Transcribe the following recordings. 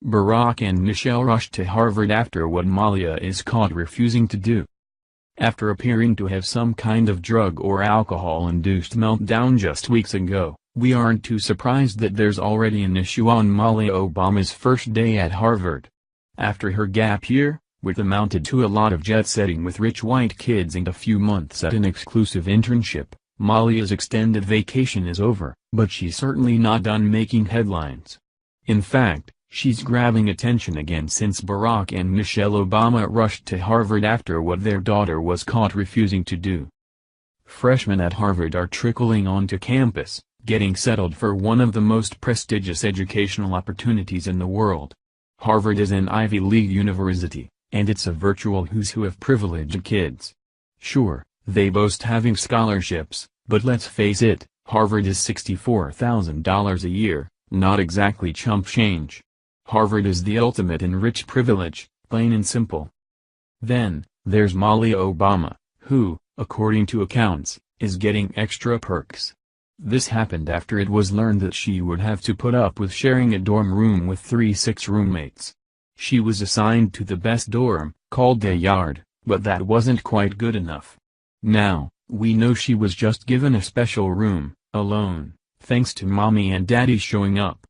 Barack and Michelle rushed to Harvard after what Malia is caught refusing to do. After appearing to have some kind of drug or alcohol-induced meltdown just weeks ago, we aren't too surprised that there's already an issue on Malia Obama's first day at Harvard. After her gap year, which amounted to a lot of jet-setting with rich white kids and a few months at an exclusive internship, Malia's extended vacation is over, but she's certainly not done making headlines. In fact, she's grabbing attention again since Barack and Michelle Obama rushed to Harvard after what their daughter was caught refusing to do. Freshmen at Harvard are trickling onto campus, getting settled for one of the most prestigious educational opportunities in the world. Harvard is an Ivy League university, and it's a virtual who's who of privileged kids. Sure, they boast having scholarships, but let's face it, Harvard is $64,000 a year, not exactly chump change. Harvard is the ultimate in rich privilege, plain and simple. Then, there's Malia Obama, who, according to accounts, is getting extra perks. This happened after it was learned that she would have to put up with sharing a dorm room with 3 roommates. She was assigned to the best dorm, called a yard, but that wasn't quite good enough. Now, we know she was just given a special room, alone, thanks to mommy and daddy showing up.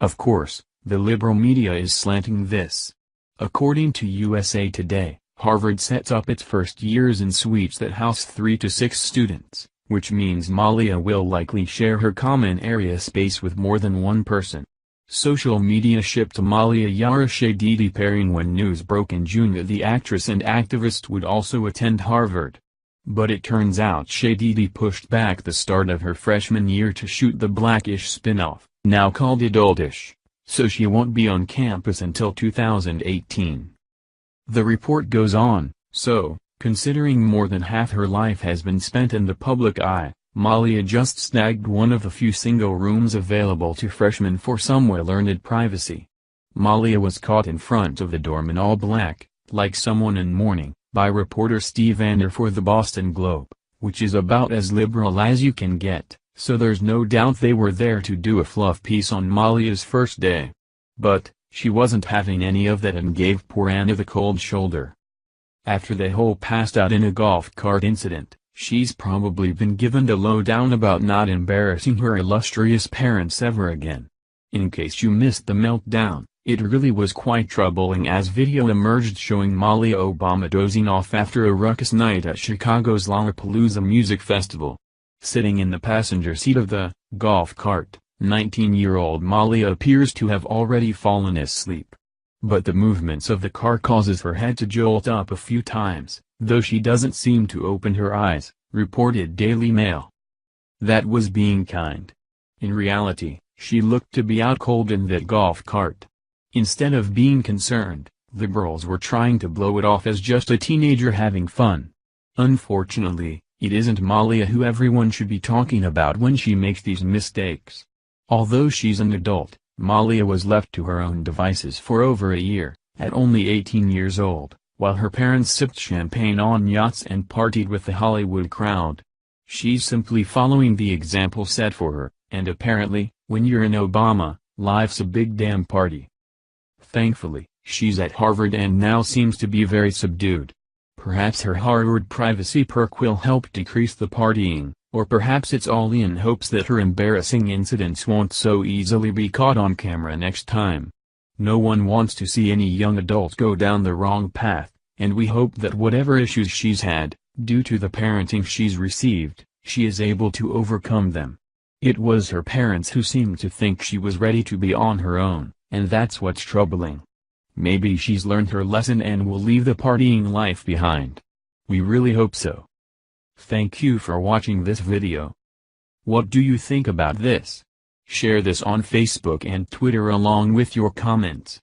Of course, the liberal media is slanting this. According to USA Today, Harvard sets up its first years in suites that house 3 to 6 students, which means Malia will likely share her common area space with more than one person. Social media shipped Malia Yara Shadidi pairing when news broke in June that the actress and activist would also attend Harvard. But it turns out Shadidi pushed back the start of her freshman year to shoot the Blackish spin-off, now called Adultish, so she won't be on campus until 2018. The report goes on, so, considering more than half her life has been spent in the public eye, Malia just snagged one of the few single rooms available to freshmen for some well-earned privacy. Malia was caught in front of the dorm in all black, like someone in mourning, by reporter Steve Ander for the Boston Globe, which is about as liberal as you can get, so there's no doubt they were there to do a fluff piece on Malia's first day. But, she wasn't having any of that and gave poor Anna the cold shoulder. After they whole passed out in a golf cart incident, she's probably been given the lowdown about not embarrassing her illustrious parents ever again. In case you missed the meltdown, it really was quite troubling as video emerged showing Malia Obama dozing off after a ruckus night at Chicago's Lollapalooza Music Festival. Sitting in the passenger seat of the golf cart, 19-year-old Malia appears to have already fallen asleep. But the movements of the car causes her head to jolt up a few times, though she doesn't seem to open her eyes, reported Daily Mail. That was being kind. In reality, she looked to be out cold in that golf cart. Instead of being concerned, liberals were trying to blow it off as just a teenager having fun. Unfortunately, it isn't Malia who everyone should be talking about when she makes these mistakes. Although she's an adult, Malia was left to her own devices for over a year, at only 18 years old, while her parents sipped champagne on yachts and partied with the Hollywood crowd. She's simply following the example set for her, and apparently, when you're in Obama, life's a big damn party. Thankfully, she's at Harvard and now seems to be very subdued. Perhaps her Harvard privacy perk will help decrease the partying, or perhaps it's all in hopes that her embarrassing incidents won't so easily be caught on camera next time. No one wants to see any young adult go down the wrong path, and we hope that whatever issues she's had, due to the parenting she's received, she is able to overcome them. It was her parents who seemed to think she was ready to be on her own, and that's what's troubling. Maybe she's learned her lesson and will leave the partying life behind. We really hope so. Thank you for watching this video. What do you think about this? Share this on Facebook and Twitter along with your comments.